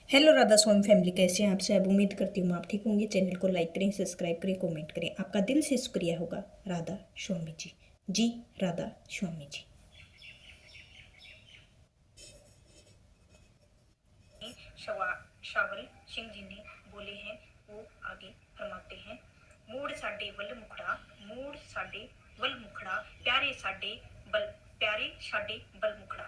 Hello Radha स्वामी family, कैसे हैं आप सब। उम्मीद करती हूँ आप ठीक होंगे। चैनल को लाइक करें, सब्सक्राइब करें, कमेंट करें। आपका दिल से शुक्रिया होगा राधा स्वामी जी। जी राधा स्वामी जी। शावल सिंह जी ने बोले हैं, वो आगे फरमाते हैं, मूड साडे वल मुखड़ा, मूड साडे वल मुखड़ा, प्यारे साडे बल मुखड़ा,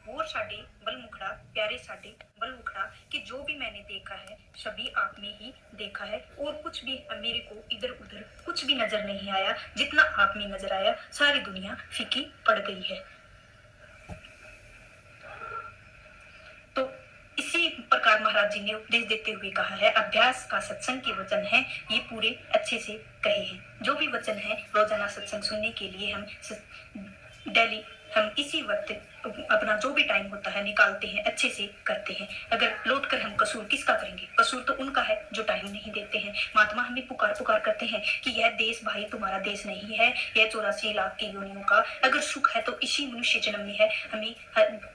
वो साडे बल मुखड़ा, प्यारे साडे बल मुखड़ा, कि जो भी मैंने देखा है सभी आप में ही देखा है, और कुछ भी मेरे को इधर उधर कुछ भी नजर नहीं आया, जितना आप में नजर आया सारी दुनिया फीकी पड़ गई है। तो इसी प्रकार महाराज जी ने उपदेश देते हुए कहा है, अभ्यास का सत्संग के वचन है ये पूरे अच्छे से कहे हैं। जो भी वचन है रोजाना सत्संग सुनने के लिए हम डेली हम इसी वक्त अपना जो भी टाइम होता है निकालते हैं, अच्छे से करते हैं। अगर लौट कर हम कसूर किसका करेंगे? कसूर तो उनका है जो टाइम नहीं देते हैं। महात्मा हमें पुकार पुकार करते हैं कि यह देश भाई तुम्हारा देश नहीं है, यह 84 लाख की योनियों का अगर सुख है तो इसी मनुष्य जन्म में है। हमें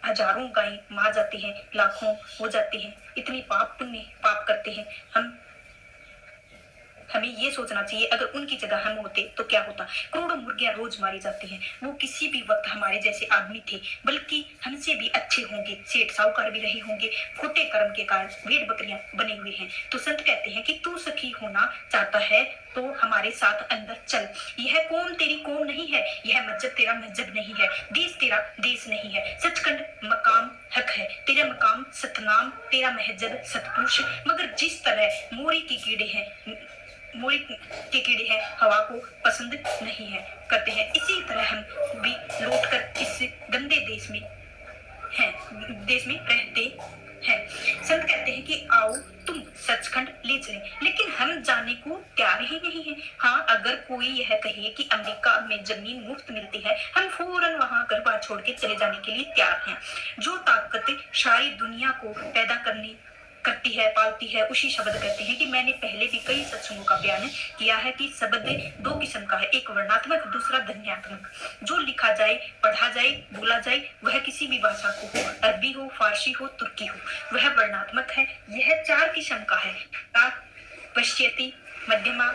हजारों गायें मार जाती हैं, लाखों हो जाती हैं, इतनी पाप करते हैं। हमें ये सोचना चाहिए अगर उनकी जगह हम होते तो क्या होता। करोड़ों मुर्गियां रोज मारी जाती हैं, वो किसी भी वक्त हमारे जैसे आदमी थे, बल्कि हमसे भी अच्छे होंगे, सेठ साहूकार भी रहे होंगे, खोटे कर्म के कारण भेड़ बकरियां बने हुए हैं। तो संत कहते हैं कि तू सखी होना चाहता है तो हमारे साथ अंदर चल। यह कौम तेरी कौम नहीं है, यह मस्जिद तेरा मस्जिद नहीं है, देश तेरा देश नहीं है, सचखंड मकाम हक है, तेरा मकाम सतनाम, तेरा महजद सतपुरुष। मगर जिस तरह मोरी के कीड़े हैं हवा को पसंद नहीं है करते हैं, इसी तरह हम भी लौट कर इस गंदे देश में रहते हैं। संत कहते हैं कि आओ तुम सचखंड ले चले, लेकिन हम जाने को तैयार ही नहीं है। हाँ, अगर कोई यह कहे कि अमेरिका में जमीन मुफ्त मिलती है, हम फौरन वहां घर बार छोड़ के चले जाने के लिए तैयार हैं। जो ताकत सारी दुनिया को पैदा करती है, पालती है, उसी शब्द कहते हैं कि मैंने पहले भी कई सत्संगों का बयान किया है कि शब्द दो किस्म का है, एक वर्णात्मक, दूसरा ध्वन्यात्मक। जो लिखा जाए, पढ़ा जाए, बोला जाए, वह किसी भी भाषा को हो, अरबी हो, फारसी हो, तुर्की हो, वह वर्णात्मक है। यह 4 किस्म का है, पश्चेती, मध्यमा,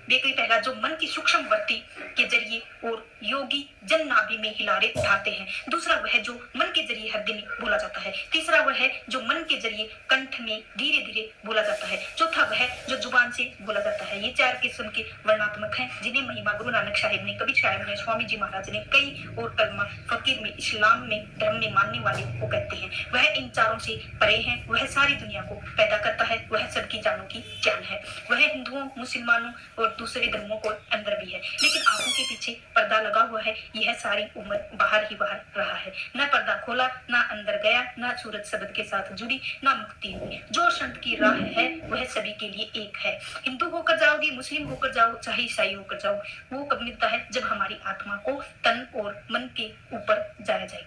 बेकरी पहला जो मन की सूक्ष्म वृत्ति के जरिए और योगी जन नाभि में हिलारे उठाते हैं। दूसरा वह जो मन के जरिए हृदय में बोला जाता है। तीसरा वह जो मन के जरिए कंठ में धीरे धीरे बोला जाता है। चौथा वह जो जुबान से बोला जाता है। ये 4 किस्म के वर्णात्मक हैं, जिन्हें महिमा गुरु नानक साहिब ने, कबीर साहिब ने, स्वामी जी महाराज ने, कई और कलमा फकीर में, इस्लाम में, धर्म में मानने वाले को कहते हैं। वह इन चारों से परे है, वह सारी दुनिया को पैदा करता है, वह सबकी जानों की जान है, वह हिंदुओं, मुसलमानों और दूसरे धर्मों को अंदर भी है, लेकिन आंखों के पीछे पर्दा लगा हुआ है। यह सारी उम्र बाहर ही बाहर रहा है, न पर्दा खोला, न अंदर गया, न सूरत शब्द के साथ जुड़ी, न मुक्ति हुई। जो संत की राह है वह सभी के लिए एक है। हिंदू होकर जाओगे, मुस्लिम होकर जाओ, चाहे ईसाई होकर जाओ, वो कब मिलता है? जब हमारी आत्मा को तन और मन के ऊपर जाया जाए।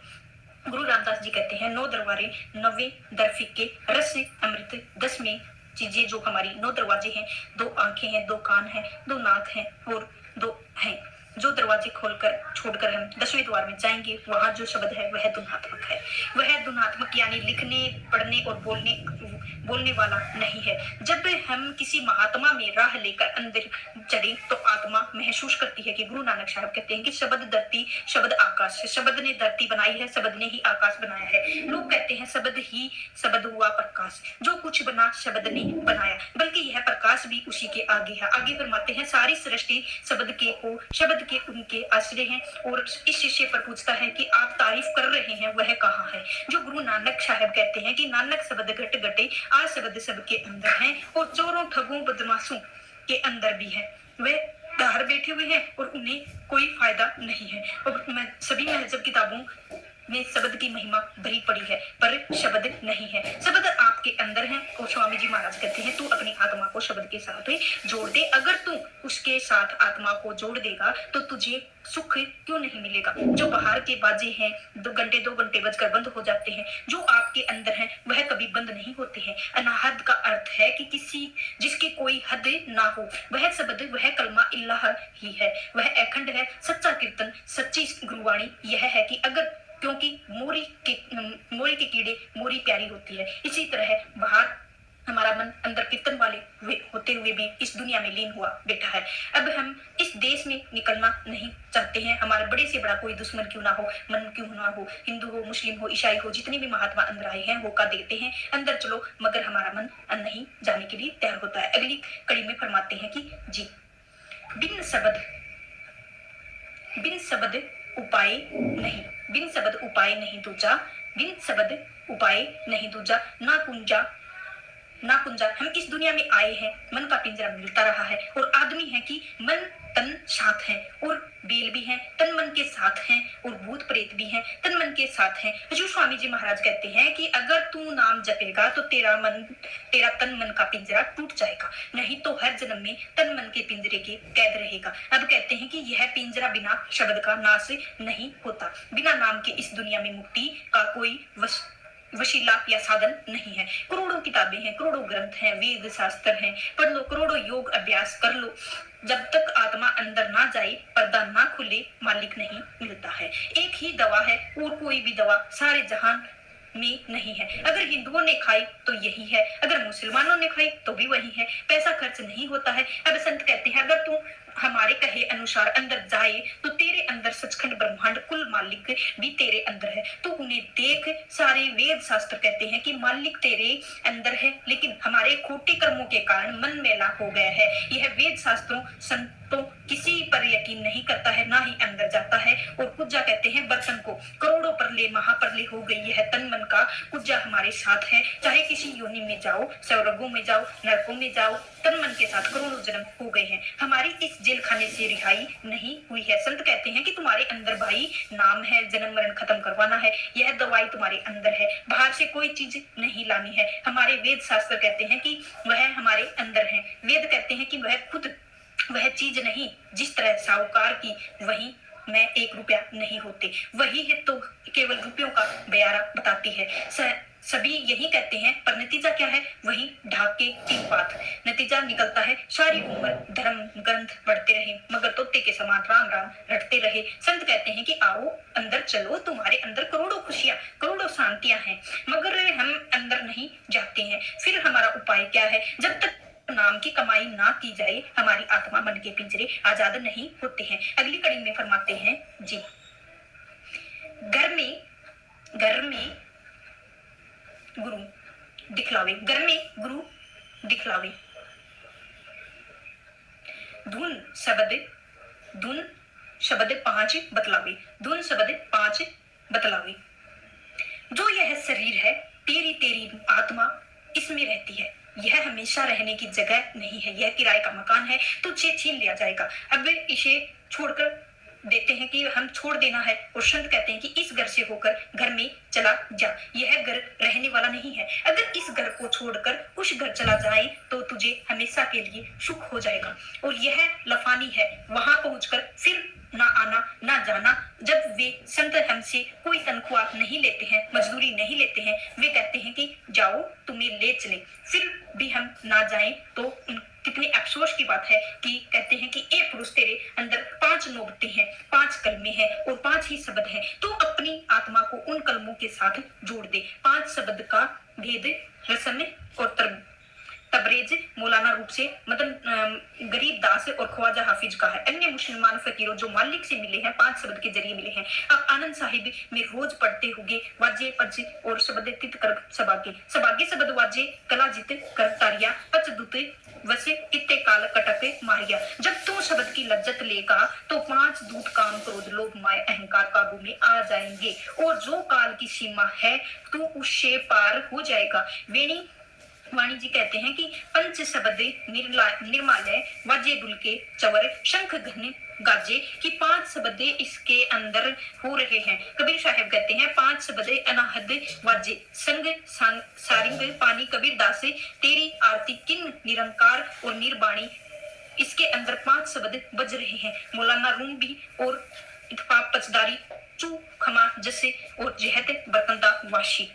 गुरु रामदास जी कहते हैं, 9 दरबारे 9वें दर फिक्के, रस अमृत 10 में चीजें। जो हमारी 9 दरवाजे हैं, 2 आंखें हैं, 2 कान हैं, 2 नाक हैं और 2 हैं। जो दरवाजे खोलकर छोड़कर हम 10वें द्वार में जाएंगे, वहां जो शब्द है वह धुनात्मक है। वह धुनात्मक यानी लिखने, पढ़ने और बोलने वाला नहीं है। जब हम किसी महात्मा में राह लेकर अंदर चढ़े तो आत्मा महसूस करती है कि गुरु नानक साहब कहते हैं कि शब्द धरती, शब्द आकाश है। शब्द ने धरती बनाई है, शब्द ने ही आकाश बनाया है। लोग कहते हैं शब्द हुआ प्रकाश। जो कुछ बना शब्द ने बनाया, बल्कि यह प्रकाश भी उसी के आगे है। आगे फरमाते हैं, सारी सृष्टि शब्द के उनके आश्रय हैं। और इस शिष्य पर पूछता है कि आप तारीफ कर रहे हैं, वह कहाँ है? जो गुरु नानक साहब कहते हैं कि नानक शब्द घट घटे, आ शब्द सबके अंदर है और चोरों, ठगों, बदमाशों के अंदर भी है। वे बाहर बैठे हुए हैं और उन्हें कोई फायदा नहीं है। और सभी महजब किताबों में शब्द की महिमा भरी पड़ी है, पर शब्द नहीं है। शब्द आपके अंदर है। और स्वामी जी महाराज कहते हैं, तू अपनी आत्मा को शब्द के साथ जोड़ दे। अगर तू उसके साथ आत्मा को जोड़ देगा तो तुझे सुख क्यों नहीं मिलेगा? जो बाहर के बाजे हैं, 2 घंटे बजकर बंद हो जाते हैं, जो आपके अंदर है वह कभी बंद नहीं होते हैं। अनाहद का अर्थ है कि जिसकी कोई हद ना हो। वह शब्द, वह कलमा इल्लाह ही है, वह अखंड है, सच्चा कीर्तन, सच्ची गुरुवाणी यह है कि अगर क्योंकि मोरी के कीड़े मोरी प्यारी होती है। इसी तरह बाहर हमारा मन अंदर कीर्तन वाले होते हुए भी इस दुनिया में लीन हुआ बैठा है। अब हम इस देश में निकलना नहीं चाहते हैं। हमारा बड़े से बड़ा कोई दुश्मन क्यों ना हो, मन क्यों ना हो, हिंदू हो, मुस्लिम हो, ईसाई हो, जितने भी महात्मा अंदर आए हैं वो का देते हैं अंदर चलो, मगर हमारा मन नहीं जाने के लिए तैयार होता है। अगली कड़ी में फरमाते हैं कि जी, बिन शब्द उपाय नहीं, बिन शब्द उपाय नहीं दूजा, बिन शब्द उपाय नहीं दूजा, ना कुंजा। हम इस दुनिया में आए हैं, मन का पिंजरा मिलता रहा है और आदमी है कि मन तन साथ है और बेल भी है, तन मन के साथ हैं, और भूत प्रेत भी हैं, तन मन के साथ हैं। जो स्वामी जी महाराज कहते हैं कि अगर तू नाम जपेगा तो तेरा तन मन का पिंजरा टूट जाएगा, नहीं तो हर जन्म में तन मन के पिंजरे के कैद रहेगा। अब कहते हैं कि यह पिंजरा बिना शब्द का नाश नहीं होता, बिना नाम के इस दुनिया में मुक्ति का कोई वसीला या साधन नहीं है। करोड़ों किताबें हैं, करोड़ों ग्रंथ हैं, वेद शास्त्र हैं, पढ़ लो, करोड़ों योग अभ्यास कर लो, जब तक आत्मा अंदर ना जाए, पर्दा ना खुले, मालिक नहीं मिलता है। एक ही दवा है और कोई भी दवा सारे जहान में नहीं है। अगर हिंदुओं ने खाई तो यही है, अगर मुसलमानों ने खाई तो भी वही है, पैसा खर्च नहीं होता है। अब संत कहते हैं अगर तू हमारे कहे अनुसार अंदर जाए तो तेरे अंदर सचखंड ब्रह्मांड कुल मालिक भी तेरे अंदर है। तो उन्हें देख, सारे वेद शास्त्र कहते हैं कि मालिक तेरे अंदर है, लेकिन हमारे खोटे कर्मों के कारण मन मैला हो गया है। यह वेद शास्त्रों संतों किसी पर यकीन नहीं करता है, ना ही अंदर जाता है। और कुज्जा कहते हैं बर्तन को, करोड़ों परले महापरले हो गई है, तन मन का कुज्जा हमारे साथ है। चाहे किसी योनि में जाओ, स्वर्गों में जाओ, नरकों में जाओ, तन मन के साथ करोड़ों जन्म हो गए हैं। हमारी इस जेल खाने से रिहाई नहीं हुई है। संत कहते हैं कि तुम्हारे अंदर भाई नाम है, जन्म मरण खत्म करवाना है, यह दवाई तुम्हारे अंदर है, बाहर से कोई चीज नहीं लानी है। हमारे वेद शास्त्र कहते हैं कि वह हमारे अंदर है। वेद कहते हैं कि वह खुद वह चीज नहीं, जिस तरह साहूकार की वही मैं 1 रुपया नहीं होते, वही है तो केवल रुपयों का बयारा बताती है। सभी यही कहते हैं, पर नतीजा क्या है? वही ढाक के 3 पात नतीजा निकलता है। सारी उम्र धर्म ग्रंथ पढ़ते रहे, मगर तोते के समान राम राम रटते रहे। संत कहते हैं कि आओ अंदर चलो, तुम्हारे अंदर करोड़ों खुशियां, करोड़ों शांतियां हैं, मगर हम अंदर नहीं जाते हैं। फिर हमारा उपाय क्या है? जब तक नाम की कमाई ना की जाए, हमारी आत्मा मन के पिंजरे आजाद नहीं होते हैं। अगली कड़ी में फरमाते हैं जी, घर में गुरु दिखलावे, घर में गुरु दिखलावे, धुन शब्द 5 बतलावे, धुन शब्द 5 बतलावे। जो यह शरीर है, तेरी आत्मा इसमें रहती है, यह हमेशा रहने की जगह नहीं है, यह किराए का मकान है, तुझसे छीन लिया जाएगा। अब इसे छोड़कर देते हैं कि हम छोड़ देना है, और संत कहते हैं कि इस घर से होकर घर में चला जा, यह घर रहने वाला नहीं है। अगर इस घर को छोड़कर उस घर चला जाए तो तुझे हमेशा के लिए सुख हो जाएगा, और यह लफानी है, वहां पहुंचकर फिर ना आना ना जाना। जब वे संत हमसे कोई तनख्वाह नहीं लेते हैं, मजदूरी नहीं लेते हैं, वे कहते हैं कि जाओ तुम्हें ले चले, फिर भी हम ना जाएं तो कितनी अफसोस की बात है कि कहते हैं कि ए पुरुष, तेरे अंदर 5 नौबतें हैं, 5 कलमे हैं और 5 ही शब्द हैं। तो अपनी आत्मा को उन कलमों के साथ जोड़ दे। 5 शब्द का भेद रसम और तबरेज मौलाना रूप से मदन गरीब दास और ख्वाजा हाफिज का है। अन्य मुसलमान फकीरों जो मालिक से मिले हैं, 5 शब्द के जरिए मिले हैं। आप आनंद साहिब में रोज पढ़ते होंगे, वाजे पज और शब्द तित कर सबागे शब्द वाजे कला जित कर तारिया, पच दुत वसे कित्ते काल कटक मारिया। जब तू शब्द की लज्जत लेगा तो 5 दूत काम, क्रोध, लोभ, माया, अहंकार काबू में आ जाएंगे, और जो काल की सीमा है तू उससे पार हो जाएगा। वाणी जी कहते हैं कि पंच शब्द निर्मालय, वाजे दुलके चवर, शंख घन गाजे, कि 5 शब्द इसके अंदर हो रहे हैं। कबीर साहब कहते हैं 5 शब्द अनाहद वाजे, संग सारिंग पानी कबीर दास, तेरी आरती किन निरंकार और निर्वाणी, इसके अंदर 5 शब्द बज रहे हैं। मौलाना रूम भी और इतफाक पचदारी, चू खमा जसे और जहत बरकंदा वाशी।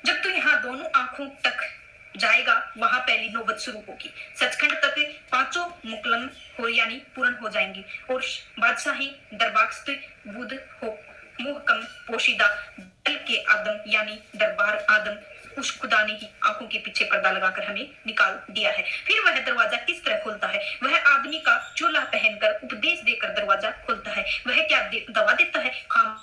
जब तू यहाँ दोनों आंखों तक जाएगा, वहां पहली नौबत शुरू होगी। सचखंड तक 5 मुकलम हो यानी पूर्ण हो जाएंगी, और बादशाही दरबास्त बुध मोहकम पोशीदा दल के आदम यानी दरबार आदम उस खुदा ने ही आंखों के पीछे पर्दा लगाकर हमें निकाल दिया है। फिर वह दरवाजा किस तरह खुलता है? वह आदमी का चोला पहनकर उपदेश देकर दरवाजा खुलता है। वह क्या दवा देता है? खाम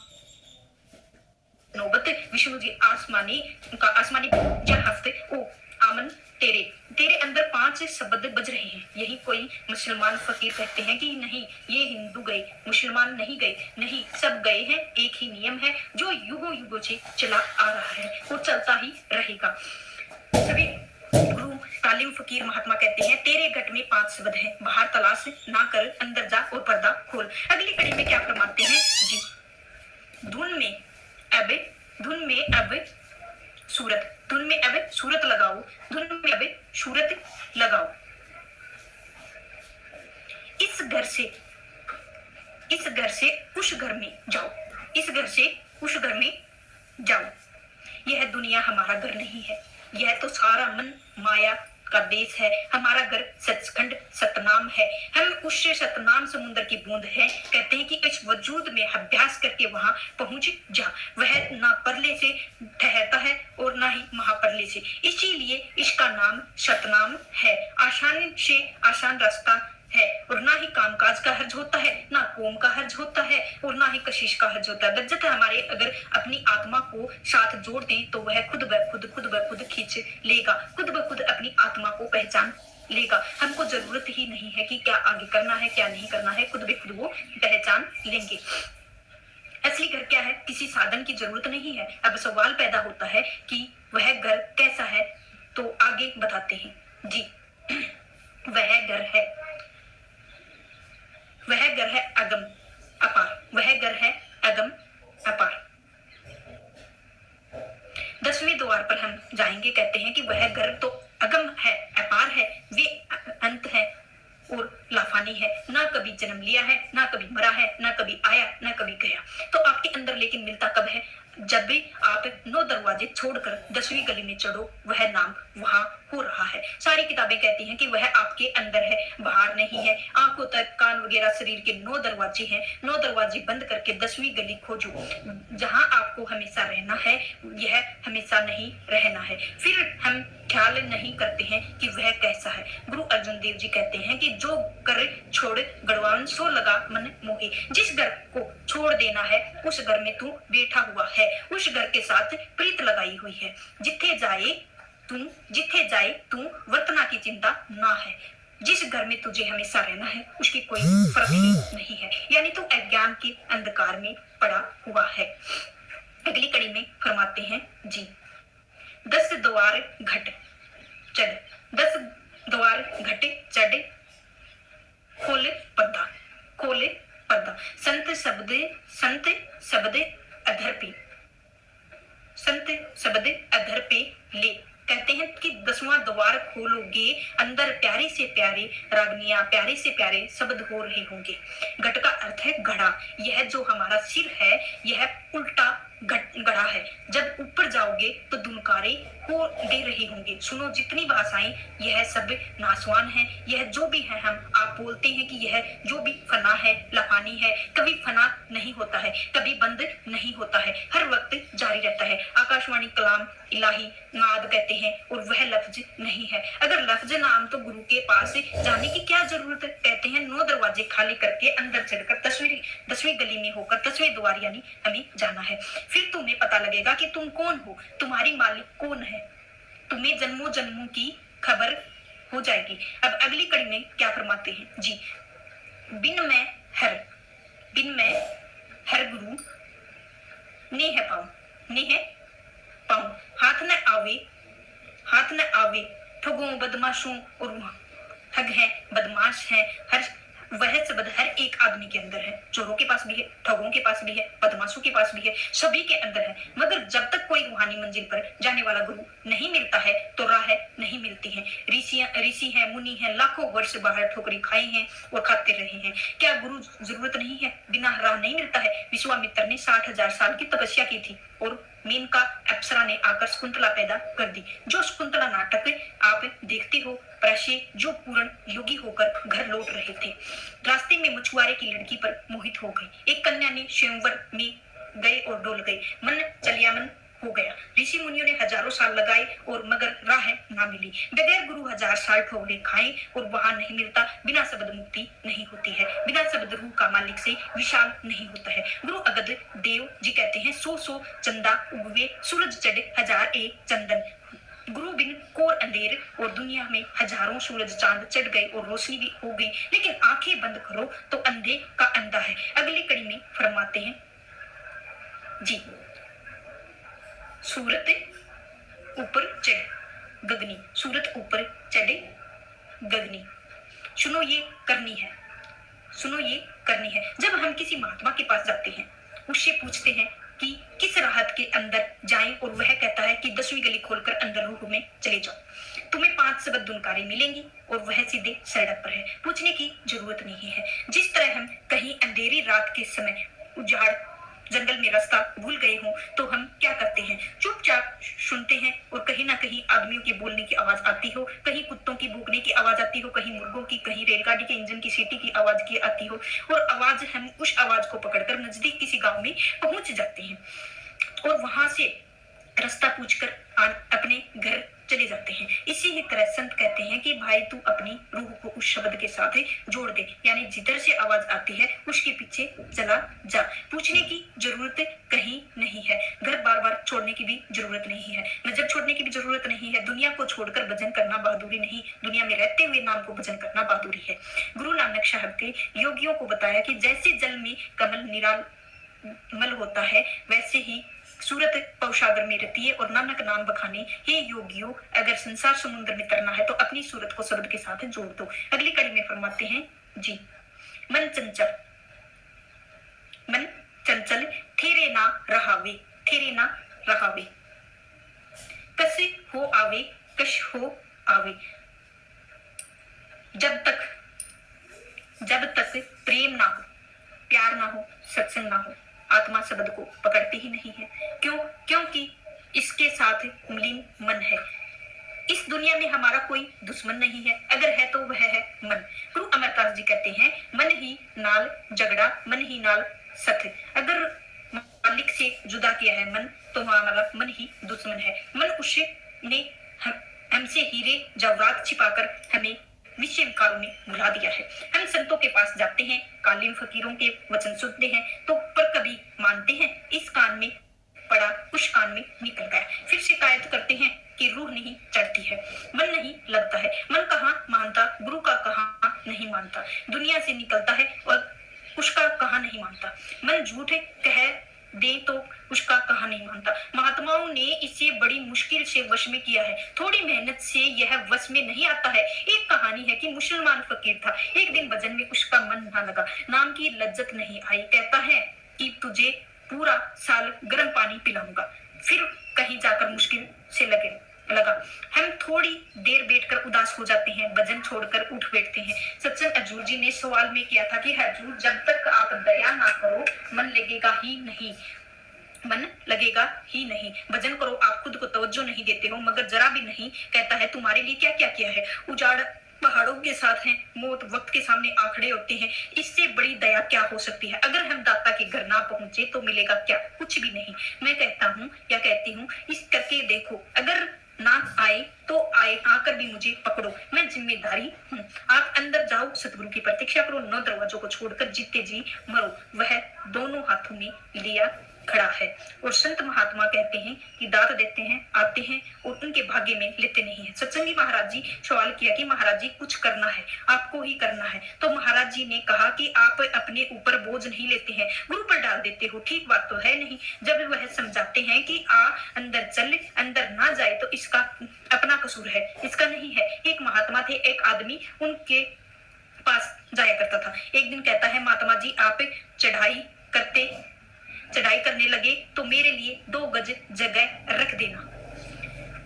नौबत विष्णु जी आसमानी हस्त ओ आमन तेरे तेरे अंदर 5 शब्द बज रहे हैं। यही कोई मुसलमान फकीर कहते हैं कि नहीं ये हिंदू गए, मुसलमान नहीं गए। नहीं, सब गए हैं। एक ही नियम है जो युगों युगों से चला आ रहा है और चलता ही रहेगा। सभी गुरु तालिम फकीर महात्मा कहते हैं तेरे घट में 5 शब्द हैं, बाहर तलाश ना कर, अंदर जा और पर्दा खोल। अगली कड़ी में क्या फरमाते हैं जी? धुन में अब सूरत, धुन में अब सूरत लगाओ, धुन में अब सूरत लगाओ। इस घर से उस घर में जाओ, इस घर से उस घर में जाओ। यह दुनिया हमारा घर नहीं है, यह तो सारा मन माया का देश है। हमारा घर सचखंड सतनाम है। हम उस सतनाम समुद्र की बूंद है। कहते हैं कि इस वजूद में अभ्यास करके वहां पहुंच जा। वह ना परले से ठहरता है और ना ही महापरले से, इसीलिए इसका नाम सतनाम है। आसान से आसान रास्ता है और ना ही कामकाज का हर्ज होता है, ना कोम का हर्ज होता है और ना ही कशिश का हर्ज होता है। दज्जत हमारे अगर अपनी आत्मा को साथ जोड़ दें तो वह खुद ब खुद खींच लेगा, खुद ब खुद अपनी आत्मा को पहचान लेगा। हमको जरूरत ही नहीं है कि क्या आगे करना है क्या नहीं करना है, खुद ब खुद वो पहचान लेंगे। असली घर क्या है? किसी साधन की जरूरत नहीं है। अब सवाल पैदा होता है कि वह घर कैसा है, तो आगे बताते हैं जी। वह घर है अगम अपार, वह घर है अगम अपार। 10वें द्वार पर हम जाएंगे। कहते हैं कि वह घर तो अगम है, अपार है, वे अंत है और लाफानी है। ना कभी जन्म लिया है, ना कभी मरा है, ना कभी आया, ना कभी गया। तो आपके अंदर लेकिन मिलता कब है? जब भी आप 9 दरवाजे छोड़कर 10वीं गली में चढ़ो, वह नाम वहां हो रहा है। सारी किताबें कहती हैं कि वह आपके अंदर है, बाहर नहीं है। आंखों तक कान वगैरह शरीर के 9 दरवाजे हैं। 9 दरवाजे बंद करके 10वीं गली खोजो, जहां आपको हमेशा रहना है। यह हमेशा नहीं रहना है। फिर हम ख्याल नहीं करते हैं कि वह कैसा है। गुरु अर्जुन देव जी कहते हैं कि जो कर छोड़ गड़वान सो लगा मन मोहे। जिस घर को छोड़ देना है उस घर में तू बैठा हुआ है, उस घर के साथ प्रीत लगाई हुई है। जिथे जाए तू वर्तना की चिंता ना है। जिस घर में तुझे हमेशा रहना है उसकी कोई फर्क ही नहीं है, यानी तू अज्ञान के अंधकार में पड़ा हुआ है। अगली कड़ी में फरमाते हैं जी। 10 द्वार घट चढ़, 10 द्वार घट चढ़, खोले पर्दा। संत शब्द अधर पे, संत शब्द अधर पे ले। कहते हैं कि 10वां द्वार खोलोगे, अंदर प्यारे से प्यारे रागनियां, प्यारे से प्यारे शब्द हो रहे होंगे। घट का अर्थ है घड़ा। यह जो हमारा सिर है यह उल्टा गढ़ा है। जब ऊपर जाओगे तो दुनकारे हो दे रहे होंगे। सुनो जितनी भाषाएं, यह सब नासवान है। यह जो भी है हम आप बोलते हैं कि यह जो भी फना है लफानी है। कभी फना नहीं होता है, कभी बंद नहीं होता है, हर वक्त जारी रहता है। आकाशवाणी कलाम इलाही नाद कहते हैं और वह लफ्ज नहीं है। अगर लफ्ज नाम तो गुरु के पास जाने की क्या जरूरत है? कहते हैं 9 दरवाजे खाली करके अंदर चढ़कर 10वीं गली में होकर 10वें द्वार यानी हमें जाना है। फिर तुम्हें पता लगेगा कि तुम कौन हो, तुम्हारी मालिक कौन है। तुम्हें जन्मों जन्मों की खबर हो जाएगी। अब अगली कड़ी में क्या फरमाते हैं जी। बिन में हर गुरु नेह पाऊं, हाथ न आवे ठगों बदमाशों और ठग है बदमाश है। वह शब्द हर एक आदमी के अंदर है। चोरों के पास भी है, ठगों के पास भी है, बदमाशों के पास भी है, सभी के अंदर है। मगर जब तक कोई रूहानी मंजिल पर जाने वाला गुरु नहीं मिलता है तो राह नहीं मिलती है। ऋषि है, मुनि है, लाखों वर्ष बाहर ठोकरी खाए हैं और खाते रहे हैं। क्या गुरु जरूरत नहीं है? बिना राह नहीं मिलता है। विश्वामित्र ने 60,000 साल की तपस्या की थी और मेनका अप्सरा ने आकर शकुंतला पैदा कर दी। जो शकुंतला नाटक आप देखते हो, प्रशे जो पूर्ण योगी होकर घर लौट रहे थे, रास्ते में मछुआरे की लड़की पर मोहित हो गए। एक कन्या ने स्वयंवर में गए और डोल गए, मन चलियामन हो गया। ऋषि मुनियों ने हजारों साल लगाए और मगर राह ना मिली। बगैर गुरु 1000 साल ठोकरे खाए और वहां नहीं मिलता। बिना शब्द मुक्ति नहीं होती है, बिना शब्द रूह का मालिक से विशाल नहीं होता है। गुरु अगद देव जी कहते हैं, 100 चंदा उगवे, सूरज चढ़े 1000 चंदन। गुरु बिन कोर अंधेर और दुनिया में हजारों सूरज चांद चढ़ गए और रोशनी भी हो गई, लेकिन आंखें बंद करो तो अंधे का अंधा है। अगली कड़ी में फरमाते हैं जी, सूरत ऊपर चढ़ गगनी, सूरत ऊपर चढ़े गगनी। सुनो ये करनी है, सुनो ये करनी है। जब हम किसी महात्मा के पास जाते हैं, उससे पूछते हैं कि किस राहत के अंदर जाएं, और वह कहता है कि 10वीं गली खोलकर अंदर रूह में चले जाओ। तुम्हें 5 शब्द दुनकारे मिलेंगी और वह सीधे सड़क पर है। पूछने की जरूरत नहीं है। जिस तरह हम कहीं अंधेरी रात के समय उजाड़ जंगल में रास्ता भूल गए हों तो हम क्या करते हैं, चुपचाप सुनते हैं, और कहीं ना कहीं आदमियों के बोलने की आवाज आती हो, कहीं कुत्तों की भूखने की आवाज आती हो, कहीं मुर्गों की, कहीं रेलगाड़ी के इंजन की सीटी की आवाज की आती हो, और आवाज हम उस आवाज को पकड़कर नजदीक किसी गांव में पहुंच जाते हैं और वहां से रास्ता पूछकर अपने घर चले जाते हैं। इसी ही तरह संत कहते हैं कि भाई तू अपनी रूह को उस शब्द के साथ जोड़ दे, यानी जिधर से आवाज आती है उसके पीछे चला जा। पूछने की जरूरत कहीं नहीं है, घर बार बार छोड़ने की भी जरूरत नहीं है, नजर छोड़ने की भी जरूरत नहीं है। दुनिया को छोड़कर भजन करना बहादुरी नहीं, दुनिया में रहते हुए नाम को भजन करना बहादुरी है। गुरु नानक साहब के योगियों को बताया कि जैसे जल में कमल निरामल होता है, वैसे ही सूरत पौसागर में रहती है और नानक नाम बखाने। हे योगियों, अगर संसार समुद्र में तरना है तो अपनी सूरत को शब्द के साथ जोड़ दो। अगली कड़ी में फरमाते हैं जी, मन चंचल, मन चंचल थेरे ना रहावे, थेरे ना रहावे, कस हो आवे, कश हो आवे। जब तक प्रेम ना हो, प्यार ना हो, सत्संग ना हो, आत्मा शब्द को पकड़ती ही नहीं है। क्यों? क्योंकि इसके साथ मलिन मन है। इस दुनिया में हमारा कोई दुश्मन नहीं है, अगर है तो वह है मन। गुरु अमरदास जी कहते हैं, मन ही नाल झगड़ा, मन ही नाल सत। अगर मालिक से जुदा किया है मन, तो हमारा मन ही दुश्मन है। मन उसने हमसे हीरे जवाहरात छिपाकर हमें विषय विकारों में भुला दिया है। हम संतों के पास जाते हैं, कालिम फकीरों के वचन सुनते हैं, तो पर कभी मानते हैं इस कान में पड़ा उस कान में निकल गया। फिर शिकायत करते हैं कि रूह नहीं चढ़ती है, मन नहीं लगता है। मन कहाँ मानता, गुरु का कहाँ नहीं मानता, दुनिया से निकलता है और उसका कहाँ नहीं मानता। मन झूठ कह दे तो उसका कहा नहीं मानता। महात्माओं ने इसे बड़ी मुश्किल से वश में किया है, थोड़ी मेहनत से यह वश में नहीं आता है। एक कहानी है कि मुसलमान फकीर था, एक दिन भजन में उसका मन ना लगा, नाम की लज्जत नहीं आई। कहता है कि तुझे पूरा साल गर्म पानी पिलाऊंगा। फिर कहीं जाकर मुश्किल से लगा। हम थोड़ी देर बैठकर उदास हो जाते हैं, भजन छोड़कर उठ बैठते हैं। सत्संग हजूर जी ने सवाल में किया था कि हजूर, जब तक आप दया ना करो मन लगेगा ही नहीं, मन लगेगा ही नहीं। भजन करो, आप खुद को तवज्जो नहीं देते हो, मगर जरा भी नहीं। कहता है तुम्हारे लिए क्या क्या किया है, उजाड़ पहाड़ों के साथ हैं, मौत वक्त के सामने आ खड़े होते हैं, इससे बड़ी दया क्या हो सकती है। अगर हम दाता के घर ना पहुंचे तो मिलेगा क्या, कुछ भी नहीं। मैं कहता हूँ या कहती हूँ, इस करके देखो, अगर ना आए तो आए, आकर भी मुझे पकड़ो, मैं जिम्मेदारी हूँ। आप अंदर जाओ, सतगुरु की प्रतीक्षा करो, 9 दरवाजों को छोड़कर जीते जी मरो। वह दोनों हाथों में लिया खड़ा है। और संत महात्मा कहते हैं कि दात देते हैं, आते हैं और उनके भाग्य में लेते नहीं है। सत्संगी महाराज जी सवाल किया कि महाराज जी कुछ करना है, आपको ही करना है। तो महाराज जी ने कहा कि आप अपने ऊपर बोझ नहीं लेते हैं, गुरु पर डाल देते हो। ठीक बात तो है नहीं। जब वह समझाते हैं कि अंदर चल, अंदर ना जाए तो इसका अपना कसूर है, इसका नहीं है। एक महात्मा थे, एक आदमी उनके पास जाया करता था। एक दिन कहता है, महात्मा जी आप चढ़ाई करने लगे तो मेरे लिए 2 गज जगह रख देना।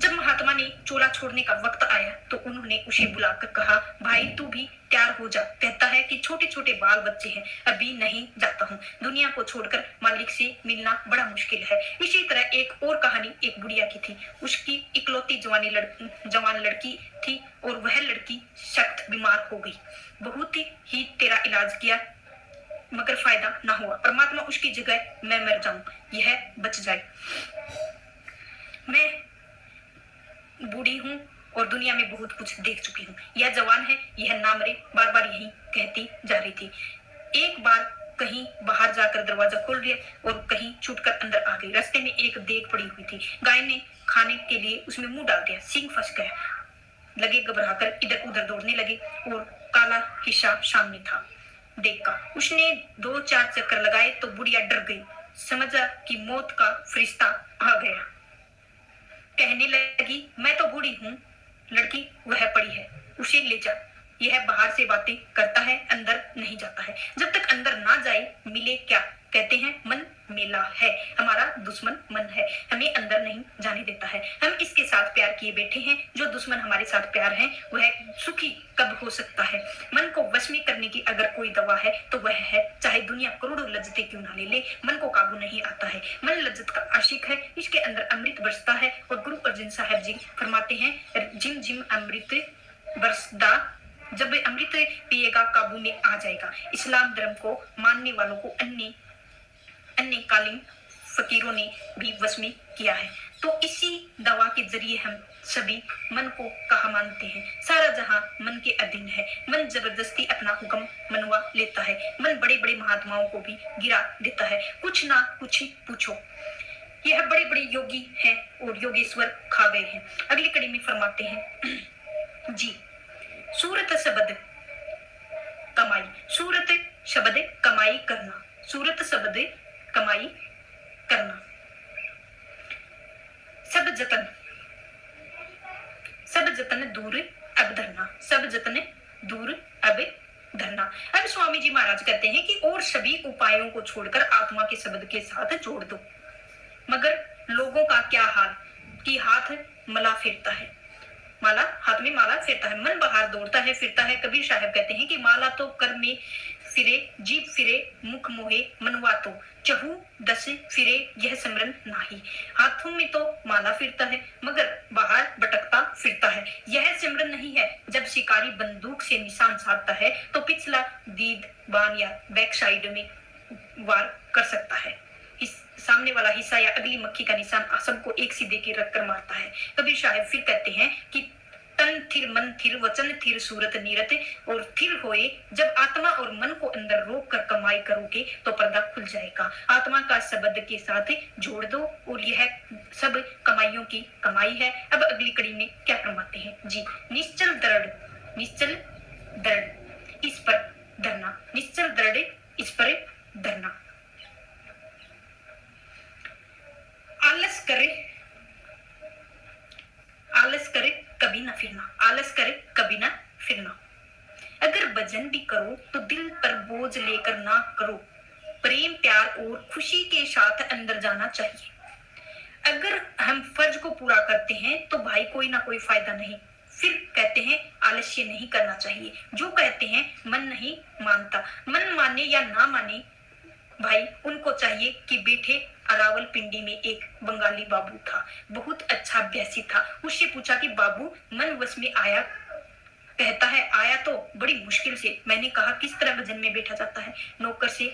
जब महात्मा ने चोला छोड़ने का वक्त आया तो उन्होंने उसे बुलाकर कहा, भाई तू भी तैयार हो जा। कहता है कि छोटे छोटे बाल बच्चे हैं, अभी नहीं जाता हूँ, दुनिया को छोड़कर मालिक से मिलना बड़ा मुश्किल है। इसी तरह एक और कहानी एक बुढ़िया की थी। उसकी इकलौती जवान लड़की थी और वह लड़की सख्त बीमार हो गई। बहुत ही तेरा इलाज किया, मगर फायदा ना हुआ, परमात्मा उसकी जगह मैं मर जाऊं, यह बच जाए। मैं बूढ़ी हूँ और दुनिया में बहुत कुछ देख चुकी हूँ, यह जवान है, यह ना मरे, बार बार यही कहती जा रही थी। एक बार कहीं बाहर जाकर दरवाजा खोल दिया और कहीं छूटकर अंदर आ गई। रास्ते में एक देग पड़ी हुई थी, गाय ने खाने के लिए उसमें मुंह डाल दिया, सींग फंस गया, लगे घबराकर इधर उधर दौड़ने लगे और काला हिस्सा सामने था देग का। उसने 2-4 चक्कर लगाए तो बुढ़िया डर गई, समझा कि मौत का फरिश्ता आ गया। कहने लगी, मैं तो बूढ़ी हूँ, लड़की वह पड़ी है, उसे ले जा। यह बाहर से बातें करता है, अंदर नहीं जाता है। जब तक अंदर ना जाए मिले क्या? कहते हैं मन मेला है, हमारा दुश्मन मन है, हमें अंदर नहीं जाने देता है। हम इसके साथ प्यार किए बैठे हैं, जो दुश्मन हमारे साथ प्यार है वह सुखी कब हो सकता है? मन को वश में करने की अगर कोई दवा है तो वह है, चाहे दुनिया करोड़ों लज्जतें क्यों ना ले ले, मन को काबू नहीं आता है। मन लज्जत का आशिक है, इसके अंदर अमृत बरसता है और गुरु अर्जुन साहब जी फरमाते हैं, जिम जिम अमृत बरसदा, जब अमृत पिएगा काबू में आ जाएगा। इस्लाम धर्म को मानने वालों को अन्य कालीन फकीरों ने भी वश में किया है। तो इसी दवा के जरिए हम सभी मन को कहा मानते हैं। सारा जहां मन के अधीन है, मन जबरदस्ती अपना हुक्म मनवा लेता है, मन बड़े बड़े महात्माओं को भी गिरा देता है। कुछ ना कुछ पूछो, यह बड़े बड़े योगी हैं और योगेश्वर खा गए हैं। अगली कड़ी में फरमाते हैं जी, सूरत शब्द कमाई, सूरत शब्द कमाई करना, सूरत शब्द कमाई करना, सब जतन दूर अब धरना, सब जतन दूर अब धरना। अब स्वामी जी महाराज कहते हैं कि और सभी उपायों को छोड़कर आत्मा के शब्द के साथ जोड़ दो। मगर लोगों का क्या हाल कि हाथ मला फिरता है, माला हाथ में माला फिरता है, मन बाहर दौड़ता है फिरता है। कबीर साहब कहते हैं कि माला तो कर में फिरे, जीभ फिरे, मुख मोहे, मनवा तो चहु दस फिरे, यह सिमरन नाही। हाथों में तो माला फिरता है मगर बाहर भटकता फिरता है, यह सिमरन नहीं है। जब शिकारी बंदूक से निशान साधता है तो पिछला दीद बान या बैक साइड में वार कर सकता है, सामने वाला हिस्सा या अगली मक्खी का निशान आसम को एक सीधे के रख कर मारता है। कबीर साहब फिर कहते हैं कि तन थिर मन थिर वचन थिर सूरत नीरत, और थिर होए जब आत्मा और मन को अंदर रोक कर कमाई करोगे तो पर्दा खुल जाएगा। आत्मा का शब्द के साथ जोड़ दो और यह सब कमाइयों की कमाई है। अब अगली कड़ी में क्या फरमाते हैं जी, निश्चल दृढ़ इस पर धरना, निश्चल दृढ़ इस पर धरना। आलस करे कभी ना फिरना, आलस करे कभी ना फिरना। अगर भजन भी करो तो दिल पर बोझ लेकर ना करो, प्रेम प्यार और खुशी के साथ अंदर जाना चाहिए। अगर हम फर्ज को पूरा करते हैं तो भाई कोई ना कोई फायदा नहीं। फिर कहते हैं आलस्य नहीं करना चाहिए। जो कहते हैं मन नहीं मानता, मन माने या ना माने भाई, उनको चाहिए कि बेटे अरावल पिंडी में एक बंगाली बाबू था, बहुत अच्छा अभ्यासी था। उससे पूछा कि बाबू मन वश में आया? कहता है आया तो बड़ी मुश्किल से। मैंने कहा किस तरह भजन में बैठा जाता है? नौकर से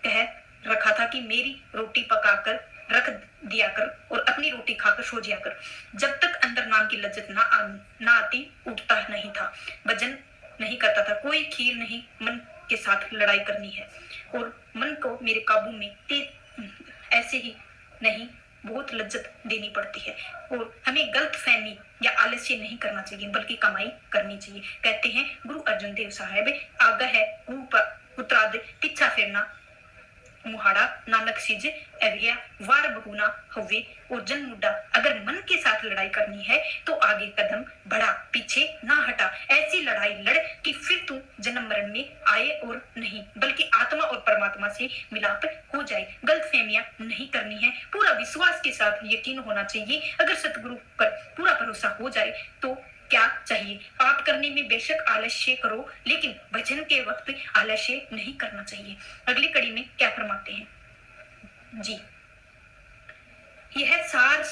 कह रखा था कि मेरी रोटी पकाकर रख दिया कर और अपनी रोटी खाकर सो जाया कर। जब तक अंदर नाम की लज्जत ना आती उठता नहीं था, भजन नहीं करता था। कोई खीर नहीं, मन के साथ लड़ाई करनी है और मन को मेरे काबू में ऐसे ही नहीं, बहुत लज्जत देनी पड़ती है। और हमें गलत फहमी या आलस्य नहीं करना चाहिए बल्कि कमाई करनी चाहिए। कहते हैं गुरु अर्जुन देव साहब, आगा है पुत्राद पिछा फिरना मुहाड़ा, नानक सिज अभिया वार बहुना हवे और जन मुड्डा। अगर मन के साथ लड़ाई करनी है तो आगे कदम बढ़ा, पीछे ना हटा। ऐसी लड़ाई लड़ कि फिर तू जन्म मरण में आए और नहीं बल्कि आत्मा और परमात्मा से मिलाप हो जाए। गलतफहमियां नहीं करनी है, पूरा विश्वास के साथ यकीन होना चाहिए। अगर सतगुरु पर पूरा भरोसा हो जाए तो क्या चाहिए? पाप करने में बेशक आलस्य करो लेकिन भजन के वक्त आलस्य नहीं करना चाहिए। अगली कड़ी में क्या फरमाते हैं जी, यह सार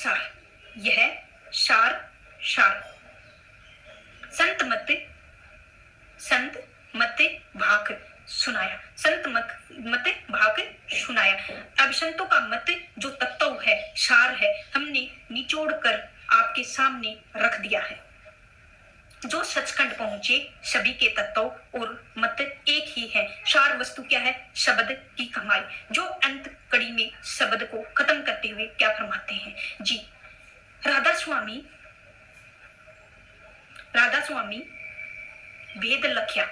संत मत भाख सुनाया, संत मत रख दिया है। जो सचखंड पहुंचे सभी के तत्व और मत एक ही है। सार वस्तु क्या है? शब्द की कमाई। जो अंत कड़ी में शब्द को खत्म करते हुए क्या फरमाते हैं जी, राधा स्वामी वेद लख्या,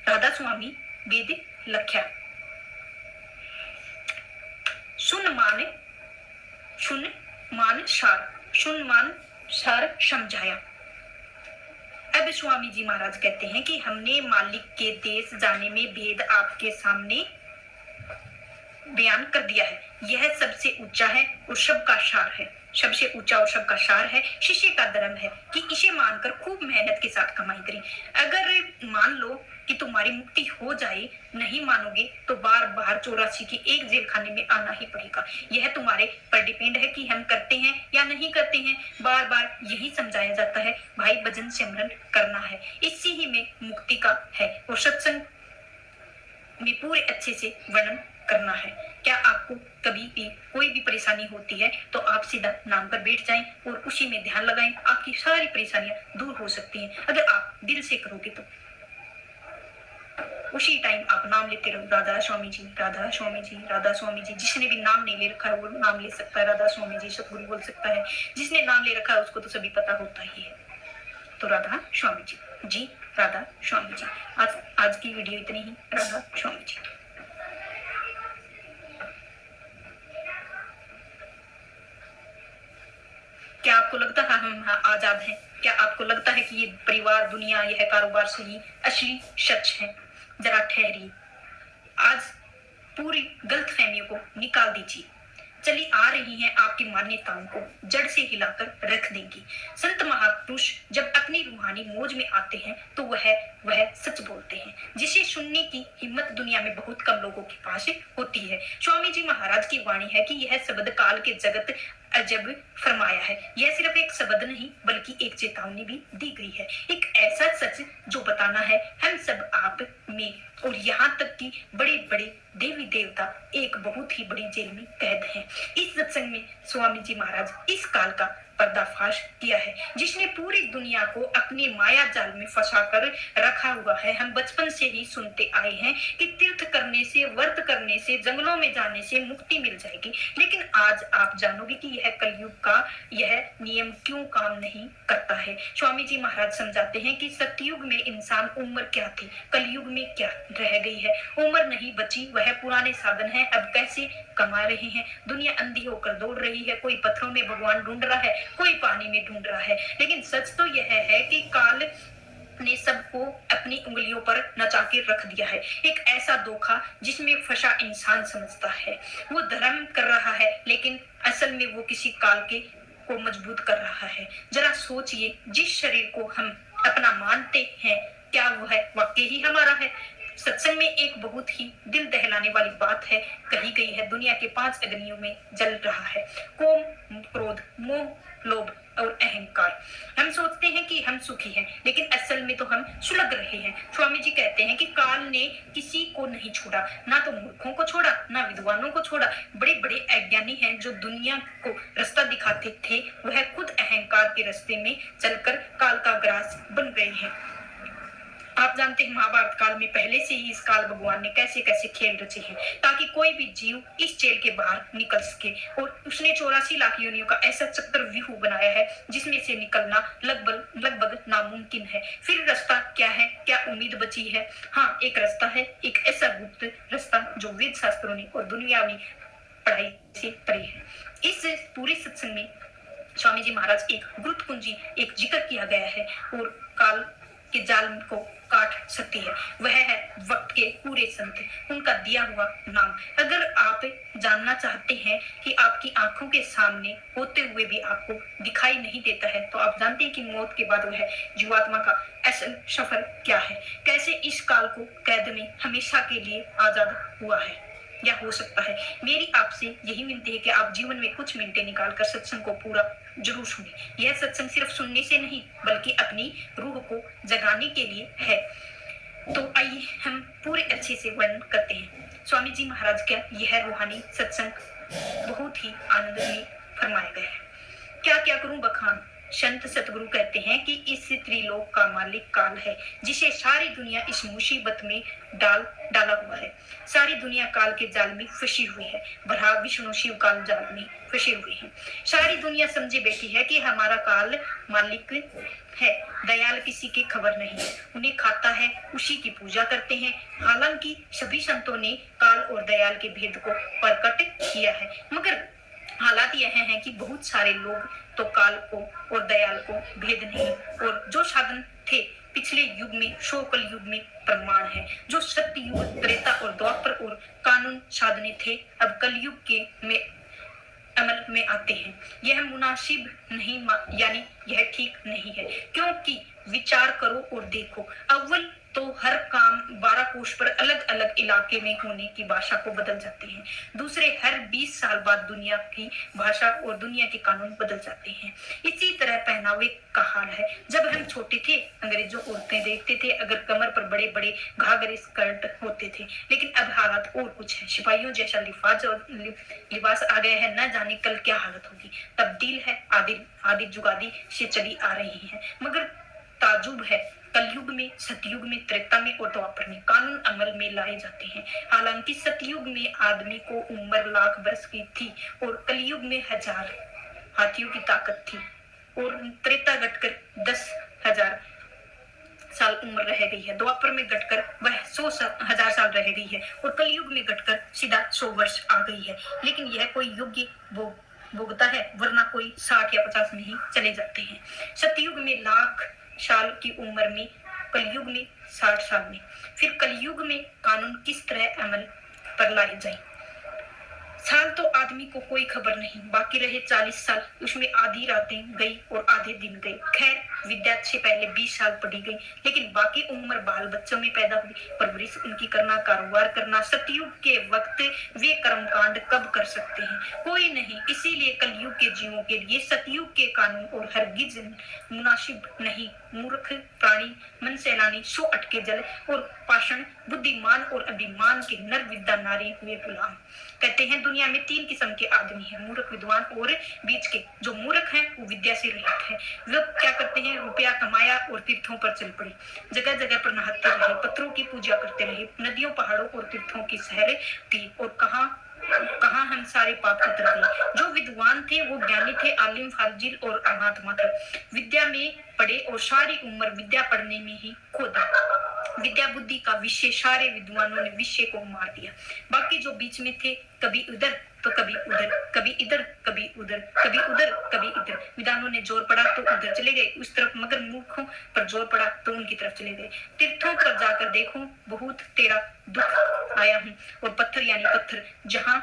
राधा स्वामी वेद लख्या। सुन मान सार समझाया। अब स्वामी जी महाराज कहते हैं कि हमने मालिक के देश जाने में भेद आपके सामने बयान कर दिया है। यह सबसे ऊंचा है और सबका सार है, सबसे ऊंचा और सबका सार है। शिष्य का धर्म है कि इसे मानकर खूब मेहनत के साथ कमाई करें। अगर मान लो कि तुम्हारी मुक्ति हो जाए, नहीं मानोगे तो बार बार 84 की एक जेल खाने में आना ही पड़ेगा। यह तुम्हारे पर डिपेंड है कि हम करते हैं या नहीं करते हैं। बार बार यही समझाया जाता है, भाई भजन सिमरन करना है, इसी ही में मुक्ति का है और सत्संग में पूरे अच्छे से वर्णन करना है। क्या आपको कभी भी कोई भी परेशानी होती है तो आप सीधा नाम पर बैठ जाएं और उसी में ध्यान लगाएं, आपकी सारी परेशानियां दूर हो सकती हैं अगर आप दिल से करोगे तो। उसी टाइम आप नाम लेते रहो, राधा स्वामी जी, राधा स्वामी जी, राधा स्वामी जी। जिसने भी नाम नहीं ले रखा है वो नाम ले सकता है, राधा स्वामी जी सतगुरु बोल सकता है। जिसने नाम ले रखा है उसको तो सभी पता होता ही है। तो राधा स्वामी जी जी, राधा स्वामी जी। आज की वीडियो इतनी ही। राधा स्वामी जी। क्या आपको लगता है हम आजाद हैं? क्या आपको लगता है कि ये परिवार, दुनिया, यह कारोबार सही असली सच है? जरा ठहरिए, आज पूरी गलतफहमियों को निकाल दीजिए। चली आ रही हैं आपकी मान्यताओं को जड़ से हिलाकर रख देंगी। संत महापुरुष जब अपनी रूहानी मौज में आते हैं तो वह सच बोलते हैं, जिसे सुनने की हिम्मत दुनिया में बहुत कम लोगों के पास होती है। स्वामी जी महाराज की वाणी है कि यह शब्द काल के जगत अजब फरमाया है। यह सिर्फ एक शब्द नहीं बल्कि एक चेतावनी भी दी गई है, एक ऐसा सच जो बताना है हम सब आप में और यहाँ तक कि बड़े बड़े देवी देवता एक बहुत ही बड़ी जेल में कैद हैं। इस सत्संग में स्वामी जी महाराज इस काल का पर्दाफाश किया है, जिसने पूरी दुनिया को अपने माया जाल में फंसा कर रखा हुआ है। हम बचपन से ही सुनते आए हैं कि तीर्थ करने से, व्रत करने से, जंगलों में जाने से मुक्ति मिल जाएगी, लेकिन आज आप जानोगे कि यह कलयुग का यह नियम क्यों काम नहीं करता है। स्वामी जी महाराज समझाते हैं कि सतयुग में इंसान उम्र क्या थी, कलयुग में क्या रह गई है। उम्र नहीं बची, वह पुराने साधन है। अब कैसे कमा रहे हैं? दुनिया अंधी होकर दौड़ रही है, कोई पत्थरों में भगवान ढूंढ रहा है, कोई पानी में ढूंढ रहा है। लेकिन सच तो यह है कि काल ने सबको अपनी उंगलियों पर नचा के रख दिया है। एक ऐसा धोखा जिसमें फंसा इंसान समझता है वो धर्म कर रहा है, लेकिन असल में वो किसी काल के को मजबूत कर रहा है। जरा सोचिए, जिस शरीर को हम अपना मानते हैं क्या वह वाकई ही हमारा है? सत्संग में एक बहुत ही दिल दहलाने वाली बात है कही गई है, दुनिया के 5 अग्नियों में जल रहा है, काम, क्रोध, मोह, लोभ और अहंकार। हम सोचते हैं कि हम सुखी हैं, लेकिन असल में तो हम सुलग रहे हैं। स्वामी जी कहते हैं कि काल ने किसी को नहीं छोड़ा, ना तो मूर्खों को छोड़ा, ना विद्वानों को छोड़ा। बड़े बड़े अज्ञानी हैं जो दुनिया को रास्ता दिखाते थे, वह खुद अहंकार के रास्ते में चलकर काल का ग्रास बन गए हैं। आप जानते हैं महाभारत काल में पहले से ही इस काल भगवान ने कैसे कैसे खेल रचे हैं ताकि कोई भी जीव इस जेल के बाहर निकल सके, और उसने 84 लाख योनियों का ऐसा चक्रव्यूह बनाया है जिसमें से निकलना लगभग नामुमकिन है। फिर रास्ता क्या है? क्या उम्मीद बची है? हाँ, एक रास्ता है, एक ऐसा गुप्त रास्ता जो वेद शास्त्रों ने और दुनियावी पढ़ाई से परे है। इस पूरे सत्संग में स्वामी जी महाराज एक गुरुत कुंजी एक जिक्र किया गया है और काल के जाल को काट सकती है, वह है वक्त के पूरे संत, उनका दिया हुआ नाम। अगर आप जानना चाहते हैं कि आपकी आंखों के सामने होते हुए भी आपको दिखाई नहीं देता है, तो आप जानते हैं कि मौत के बाद वह जीवात्मा का असल सफर क्या है, कैसे इस काल को कैद में हमेशा के लिए आजाद हुआ है या हो सकता है। मेरी आपसे यही विनती है कि आप जीवन में कुछ मिनटें निकालकर सत्संग को पूरा जरूर सुने। यह सत्संग सिर्फ सुनने से नहीं बल्कि अपनी रूह को जगाने के लिए है। तो आइए हम पूरे अच्छे से वर्णन करते हैं। स्वामी जी महाराज का यह रूहानी सत्संग बहुत ही आनंद में फरमाया गया है। क्या क्या करूं बखान, संत सतगुरु कहते हैं कि इस त्रिलोक का मालिक काल है, जिसे सारी दुनिया इस मुसीबत में डाला हुआ है। सारी दुनिया काल के जाल में फंसी हुई है। ब्रह्मा विष्णु शिव काल जाल में फंसे हुए हैं। सारी दुनिया समझे बैठी है कि हमारा काल मालिक है, दयाल किसी की खबर नहीं है, उन्हें खाता है, उसी की पूजा करते हैं। हालांकि सभी संतों ने काल और दयाल के भेद को प्रकट किया है, मगर हालात यह है कि बहुत सारे लोग तो काल को और दयाल को भेद नहीं, और जो साधन थे पिछले युग में, सो कल युग में प्रमाण है। जो सत्य युग, त्रेता और द्वापर और कानून साधने थे, अब कलयुग के में अमल में आते हैं। यह मुनासिब नहीं, यानी यह ठीक नहीं है, क्योंकि विचार करो और देखो। अव्वल तो हर काम 12 कोष पर अलग अलग इलाके में होने की भाषा को बदल जाते हैं। दूसरे, हर 20 साल बाद दुनिया की भाषा और दुनिया के कानून बदल जाते हैं। इसी तरह पहनावे का हाल है। जब हम छोटे थे, अंग्रेजों औरतें देखते थे अगर कमर पर बड़े बड़े घाघरे स्कर्ट होते थे, लेकिन अब हालात और कुछ है। सिपाहियों जैसा लिबास आ गया है, न जाने कल क्या हालत होगी। तब्दील है, आदि जुगादी से चली आ रही है, मगर ताजुब है, कलयुग में, सतयुग में, त्रेता में और द्वापर में कानून अमल में लाए जाते हैं। हालांकि सतयुग में आदमी को उम्र लाख वर्ष की थी और कलयुग में 1000 हाथियों की ताकत थी, और त्रेता घटकर 10,000 साल उम्र रह गई है। द्वापर में घटकर वह 100,000 साल रह गई है, और कलयुग में घटकर सीधा 100 वर्ष आ गई है। लेकिन यह कोई योग्य भोगता है, वरना कोई 60 या 50 में ही चले जाते हैं। सतयुग में लाख साल की उम्र में, कलयुग में 60 साल में। फिर कलयुग में कानून किस तरह अमल पर लाए जाए। साल तो आदमी को कोई खबर नहीं, बाकी रहे 40 साल, उसमें आधी रातें गई और आधे दिन गए। खैर, विद्या से पहले 20 साल पढ़ी गई, लेकिन बाकी उम्र बाल बच्चों में पैदा हुई, परवरिश उनकी करना, कारोबार करना। सतयुग के वक्त वे कर्मकांड कब कर सकते हैं? कोई नहीं। इसीलिए कलयुग के जीवों के लिए सतयुग के कानून और हरगिज मुनासिब नहीं। मूर्ख प्राणी, मन सैलानी, सो अटके जल और पाषण, बुद्धिमान और अभिमान के नर विद्या नारी हुए गुलाम। कहते हैं दुनिया में 3 किस्म के आदमी हैं, मूर्ख, विद्वान और बीच के। जो मूर्ख हैं वो विद्या से रहित है। वे क्या करते हैं? रुपया कमाया और तीर्थों पर चल पड़े, जगह जगह पर नहाते रहे, पत्थरों की पूजा करते रहे, नदियों, पहाड़ों और तीर्थों की सैर की, और कहाँ हम सारे पाप उतर गए। जो विद्वान थे वो ज्ञानी थे, आलिम, फाजिल और महात्मा थे। विद्या में पढ़े और सारी उम्र विद्या पढ़ने में ही खो दी। विद्या बुद्धि का विषय, सारे विद्वानों ने विषय को मार दिया। बाकी जो बीच में थे, कभी उधर तो कभी उधर, कभी इधर कभी उधर, कभी उधर कभी इधर। विद्वानों ने जोर पड़ा तो उधर चले गए उस तरफ, मगर मूर्खों पर जोर पड़ा तो उनकी तरफ चले गए। तीर्थों पर जाकर देखो, बहुत तेरा दुख आया हूँ। और पत्थर यानी पत्थर, जहाँ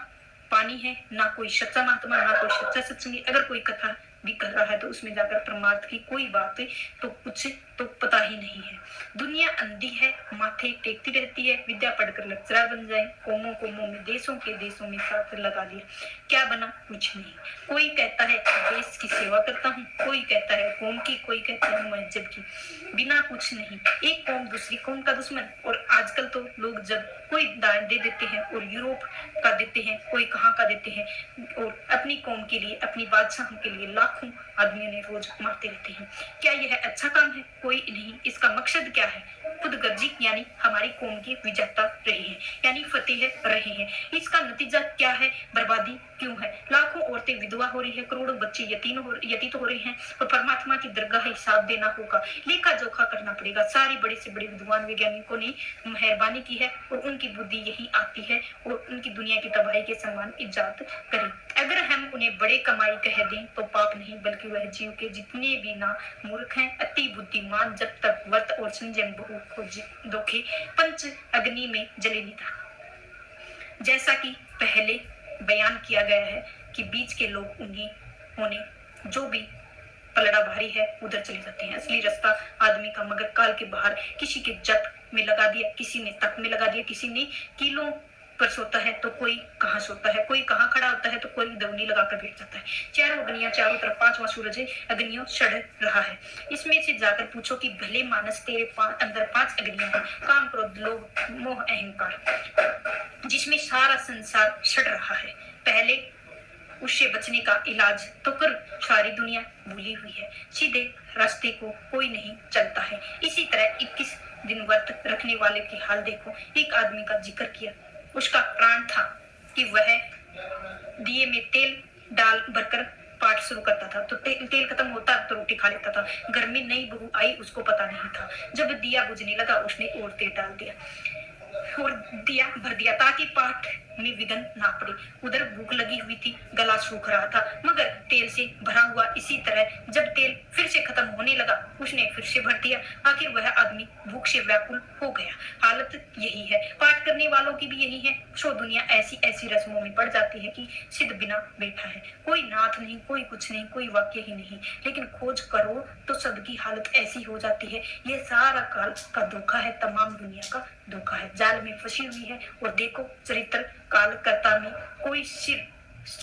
पानी है, ना कोई सच्चा महात्मा, ना कोई सच्चा सत्संगी। अगर कोई कथा भी कर रहा है तो उसमें जाकर परमार्थ की कोई बात तो कुछ तो पता ही नहीं है। दुनिया अंधी है, माथे टेकती रहती है। विद्या पढ़कर लेक्चरर बन जाए, कोमों में, देशों में साथ लगा लिया, क्या बना? कुछ नहीं। कोई कहता है देश की सेवा करता हूँ, कोई कहता है कौम की, कोई कहता है मस्जिद की, बिना कुछ नहीं। एक कौम दूसरी कौम का दुश्मन। और आजकल तो लोग जब कोई दान दे देते हैं, और यूरोप का देते हैं, कोई कहाँ का देते हैं, और अपनी कौम के लिए, अपनी बादशाहों के लिए लाखों आदमियों ने रोज मारते रहते हैं। क्या यह अच्छा काम है? कोई नहीं। इसका मकसद क्या है? खुदगर्जी, यानी हमारी कौम की विजेता रहे हैं, यानी फतेह रहे हैं। इसका नतीजा क्या है? बर्बादी क्यों है? लाखों औरतें विधवा हो रही है, करोड़ों बच्चे यतीत हो रहे हैं, और परमात्मा की दरगाह हिसाब देना होगा, लेखा जोखा करना पड़ेगा। सारी बड़े से बड़े विद्वान वैज्ञानिकों ने मेहरबानी की है, और उनकी बुद्धि यही आती है, और उनकी दुनिया की तबाही के समान इजाद करें। अगर हम उन्हें बड़े कमाई कह दें तो पाप नहीं, बल्कि वह जीव के जितने भी ना मूर्ख हैं, अति बुद्धिमान, जब तक व्रत और संयम बहु को धोखे पंच अग्नि में जले निता। जैसा कि पहले बयान किया गया है कि बीच के लोग उन्हें जो भी पलड़ा भारी है उधर चले जाते हैं। असली रास्ता आदमी का, मगर काल के बाहर किसी के जप में लगा दिया, किसी ने तप में लगा दिया, किसी ने कीलों पर सोता है तो कोई कहाँ सोता है, कोई कहाँ खड़ा होता है तो कोई दवनी लगाकर बैठ जाता है। चारों अग्नियां, चारों तरफ 5वां सूरज अग्नियों सड़ रहा है। इसमें से जाकर पूछो कि भले मानस, तेरे अंदर 5 अग्नियां हैं, काम, क्रोध, लोभ, मोह, अहंकार, जिसमें सारा संसार सड़ रहा है। पहले उससे बचने का इलाज तो कर, सारी दुनिया भूली हुई है, सीधे रास्ते को कोई नहीं चलता है। इसी तरह 21 दिन व्रत रखने वाले की हाल देखो। एक आदमी का जिक्र किया, उसका प्राण था कि वह दिए में तेल डाल भरकर पाठ शुरू करता था, तो तेल खत्म होता तो रोटी खा लेता था। घर में नई बहू आई, उसको पता नहीं था। जब दिया बुझने लगा, उसने और तेल डाल दिया और दिया भर दिया ताकि पाठ में विघ्न ना पड़े। उधर भूख लगी हुई थी, गला सूख रहा था, मगर तेल से भरा हुआ। इसी तरह जब तेल फिर से खत्म होने लगा, उसने फिर से भर दिया। आखिर वह आदमी भूख से व्याकुल हो गया। हालत यही है, पाठ करने वालों की भी यही है। सो दुनिया ऐसी ऐसी रस्मों में पड़ जाती है कि सिद्ध बिना बैठा है, कोई नाथ नहीं, कोई कुछ नहीं, कोई वाक्य ही नहीं। लेकिन खोज करो तो सबकी हालत ऐसी हो जाती है। ये सारा काल का धोखा है, तमाम दुनिया का धोखा है, जाल में फंसी हुई है। और देखो चरित्र काल कर्ता में कोई सिर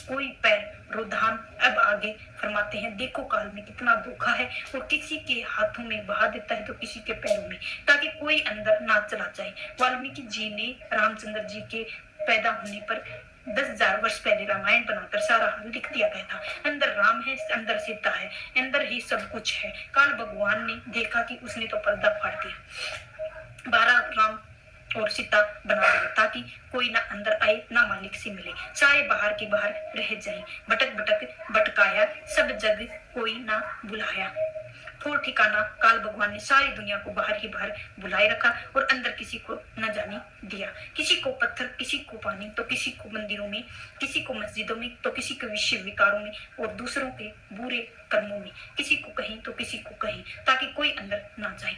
कोई पैर रुधान। अब आगे फरमाते हैं, देखो काल में कितना धोखा है, और किसी के हाथों में बहा देता है तो किसी के पैरों में, ताकि कोई अंदर ना चला जाए। वाल्मीकि जी ने रामचंद्र जी के पैदा होने पर 10,000 वर्ष पहले रामायण बनाकर सारा हाल लिख दिया गया था। अंदर राम है, अंदर सीता है, अंदर ही सब कुछ है। काल भगवान ने देखा कि उसने तो पर्दा फाड़ दिया, 12 राम और सीता बना दिया, ताकि कोई ना अंदर आए ना मालिक से मिले, सारे बाहर के बाहर रह जाए। भटक भटक भटकाया, सब जग कोई ना बुलाया। ठोर ठिकाना काल भगवान ने सारी दुनिया को बाहर ही बाहर बुलाए रखा, और अंदर किसी को न जाने दिया। किसी को पत्थर, किसी को पानी, तो किसी को मंदिरों में, किसी को मस्जिदों में, तो किसी को विषय विकारों में, और दूसरों के बुरे कर्मों में, किसी को कहीं तो किसी को कहीं, ताकि कोई अंदर ना जाए।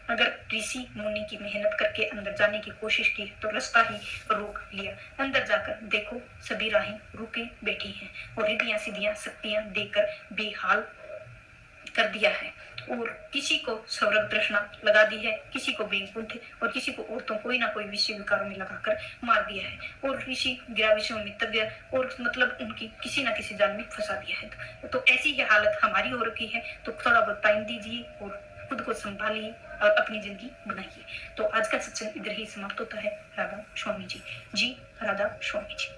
अगर ऋषि मुनि की मेहनत करके अंदर जाने की कोशिश की तो रास्ता ही रोक लिया। अंदर जाकर देखो सभी राहें रुके बैठी हैं, और रिद्धियां सीधियां शक्तियां देकर बेहाल कर दिया है, और किसी को स्वर्ग तृष्णा लगा दी है, किसी को बैकुंठ, और किसी को औरतों कोई ना कोई विषय विकारों में लगाकर मार दिया है, और ऋषि गिरा विषयों में तक गया, और मतलब उनकी किसी ना किसी जाल में फंसा दिया है। तो ऐसी ही हालत हमारी हो रखी है। तो थोड़ा बहुत टाइम दीजिए और खुद को संभालिए और अपनी जिंदगी बनाइए। तो आज का सत्संग इधर ही समाप्त होता है। राधा स्वामी जी। जी राधा स्वामी जी।